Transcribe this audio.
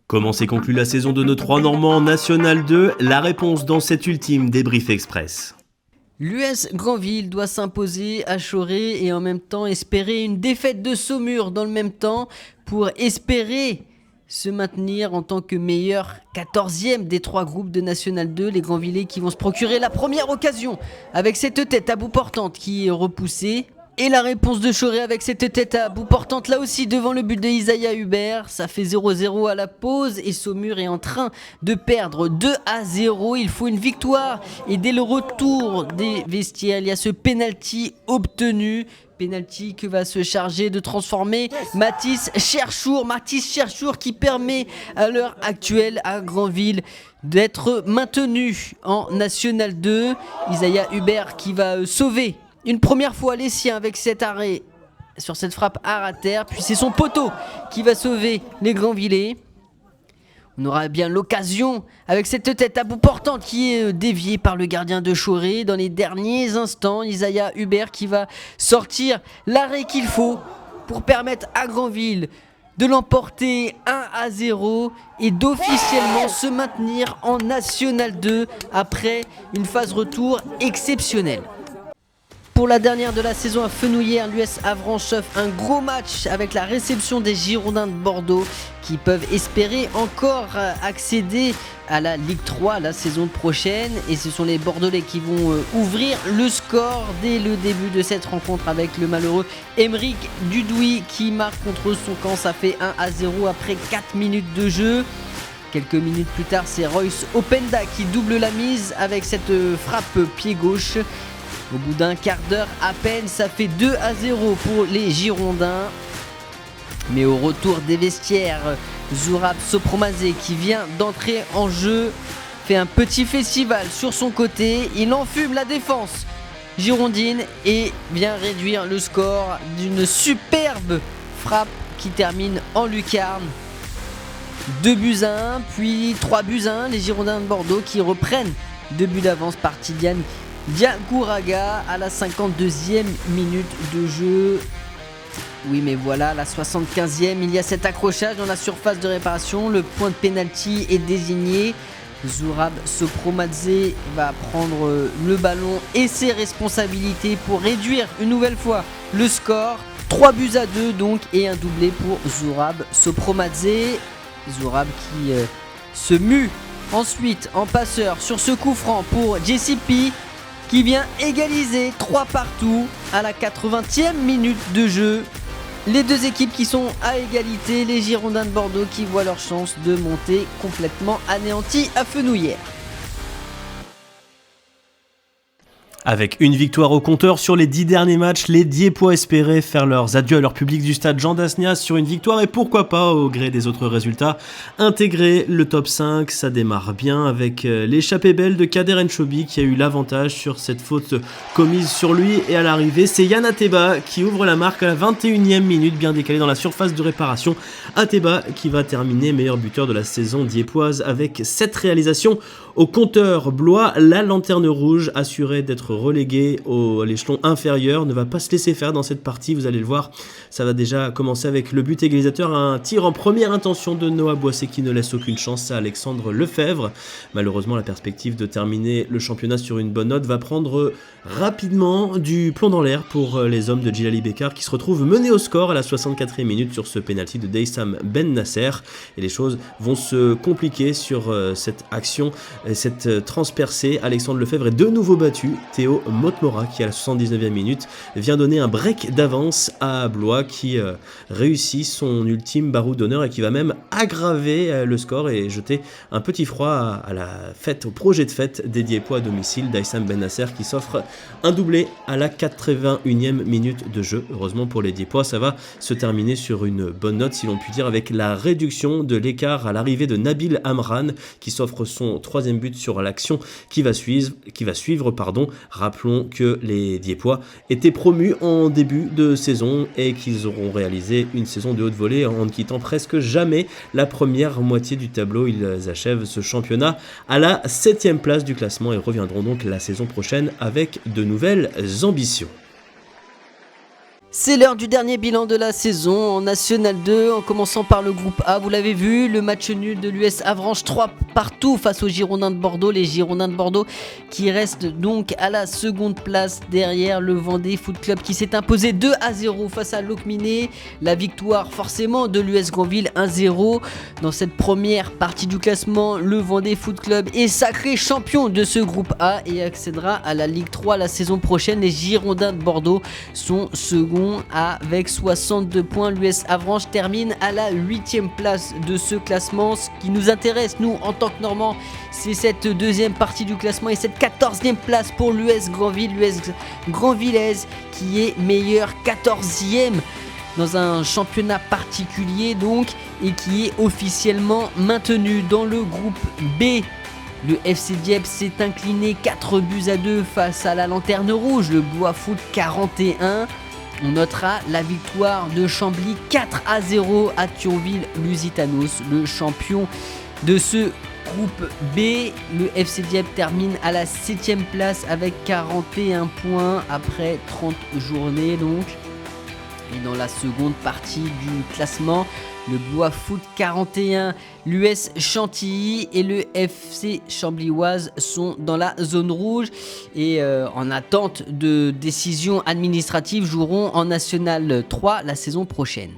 Comment s'est conclue la saison de nos trois Normands en National 2? La réponse dans cet ultime débrief express. L'US Granville doit s'imposer à Choré et en même temps espérer une défaite de Saumur dans le même temps pour espérer se maintenir en tant que meilleur 14e des trois groupes de National 2. Les Granvillais qui vont se procurer la première occasion avec cette tête à bout portante qui est repoussée. Et la réponse de Choré avec cette tête à bout portante là aussi devant le but de Isaiah Hubert. Ça fait 0-0 à la pause et Saumur est en train de perdre 2-0. Il faut une victoire et dès le retour des vestiaires, il y a ce penalty obtenu. Penalty que va se charger de transformer Mathis Cherchour qui permet à l'heure actuelle à Granville d'être maintenu en National 2. Isaiah Hubert qui va sauver une première fois les siens avec cet arrêt sur cette frappe à terre. Puis c'est son poteau qui va sauver les Granvillais. On aura bien l'occasion avec cette tête à bout portante qui est déviée par le gardien de Choré. Dans les derniers instants, Isaiah Hubert qui va sortir l'arrêt qu'il faut pour permettre à Granville de l'emporter 1-0 et d'officiellement se maintenir en National 2 après une phase retour exceptionnelle. Pour la dernière de la saison à Fenouillère, l'US Avranches offre un gros match avec la réception des Girondins de Bordeaux qui peuvent espérer encore accéder à la Ligue 3 la saison prochaine. Et ce sont les Bordelais qui vont ouvrir le score dès le début de cette rencontre avec le malheureux Émeric Dudouis qui marque contre son camp. Ça fait 1-0 après 4 minutes de jeu. Quelques minutes plus tard, c'est Royce Openda qui double la mise avec cette frappe pied gauche. Au bout d'un quart d'heure à peine, ça fait 2-0 pour les Girondins. Mais au retour des vestiaires, Zourab Sopromazé qui vient d'entrer en jeu fait un petit festival sur son côté. Il enfume la défense girondine et vient réduire le score d'une superbe frappe qui termine en lucarne. 2-1, puis 3-1. Les Girondins de Bordeaux qui reprennent 2 buts d'avance par Tidiane Diagouraga à la 52e minute de jeu. Oui mais voilà, la 75e, il y a cet accrochage dans la surface de réparation. Le point de pénalty est désigné. Zourab Sopromadze va prendre le ballon et ses responsabilités pour réduire une nouvelle fois le score. 3-2 donc et un doublé pour Zourab Sopromadze. Zourab qui se mue ensuite en passeur sur ce coup franc pour JCP qui vient égaliser 3-3 à la 80e minute de jeu. Les deux équipes qui sont à égalité, les Girondins de Bordeaux qui voient leur chance de monter complètement anéantis à Fenouillère. Avec une victoire au compteur sur les 10 derniers matchs, les Diepois espéraient faire leurs adieux à leur public du stade Jean Dasnias sur une victoire et pourquoi pas, au gré des autres résultats, intégrer le top 5. Ça démarre bien avec l'échappée belle de Kader Enchobi qui a eu l'avantage sur cette faute commise sur lui et à l'arrivée, c'est Yann Ateba qui ouvre la marque à la 21e minute, bien décalé dans la surface de réparation. Ateba qui va terminer meilleur buteur de la saison diepoise avec 7 réalisations. Au compteur blois, la lanterne rouge assurée d'être relégué à l'échelon inférieur ne va pas se laisser faire dans cette partie, vous allez le voir, ça va déjà commencer avec le but égalisateur, un tir en première intention de Noah Boissé qui ne laisse aucune chance à Alexandre Lefebvre. Malheureusement, la perspective de terminer le championnat sur une bonne note va prendre rapidement du plomb dans l'air pour les hommes de Djilali Bekar qui se retrouvent menés au score à la 64e minute sur ce penalty de Daysam Ben Nasser et les choses vont se compliquer sur cette action, cette transpercée. Alexandre Lefebvre est de nouveau battu. Théo Motmora qui à la 79e minute vient donner un break d'avance à Blois qui réussit son ultime barreau d'honneur et qui va même aggraver le score et jeter un petit froid à la fête, au projet de fête des Diepois à domicile. Daysam Ben Nasser qui s'offre un doublé à la 81e minute de jeu. Heureusement pour les Diepois, ça va se terminer sur une bonne note si l'on peut dire avec la réduction de l'écart à l'arrivée de Nabil Amran qui s'offre son 3e but sur l'action qui va suivre. Rappelons que les Diepois étaient promus en début de saison et qu'ils auront réalisé une saison de haute volée en ne quittant presque jamais la première moitié du tableau. Ils achèvent ce championnat à la 7e place du classement et reviendront donc la saison prochaine avec de nouvelles ambitions. C'est l'heure du dernier bilan de la saison en National 2, en commençant par le groupe A. Vous l'avez vu, le match nul de l'US Avranches 3 partout face aux Girondins de Bordeaux. Les Girondins de Bordeaux qui restent donc à la seconde place derrière le Vendée Foot Club qui s'est imposé 2-0 face à Locminé. La victoire forcément de l'US Granville 1-0. Dans cette première partie du classement, le Vendée Foot Club est sacré champion de ce groupe A et accédera à la Ligue 3 la saison prochaine. Les Girondins de Bordeaux sont seconds avec 62 points. L'US Avranches termine à la 8e place de ce classement. Ce qui nous intéresse, nous, en tant que Normands, c'est cette deuxième partie du classement et cette 14e place pour l'US Granville, l'US Granvillaise qui est meilleur 14e dans un championnat particulier donc et qui est officiellement maintenu. Dans le groupe B, le FC Dieppe s'est incliné 4-2 face à la Lanterne Rouge, le Blois Foot 41. On notera la victoire de Chambly 4-0 à Thionville-Lusitanos, le champion de ce groupe B. Le FC Dieppe termine à la 7e place avec 41 points après 30 journées donc. Et dans la seconde partie du classement, le Blois Foot 41, l'US Chantilly et le FC Chambly-Oise sont dans la zone rouge et en attente de décision administrative joueront en National 3 la saison prochaine.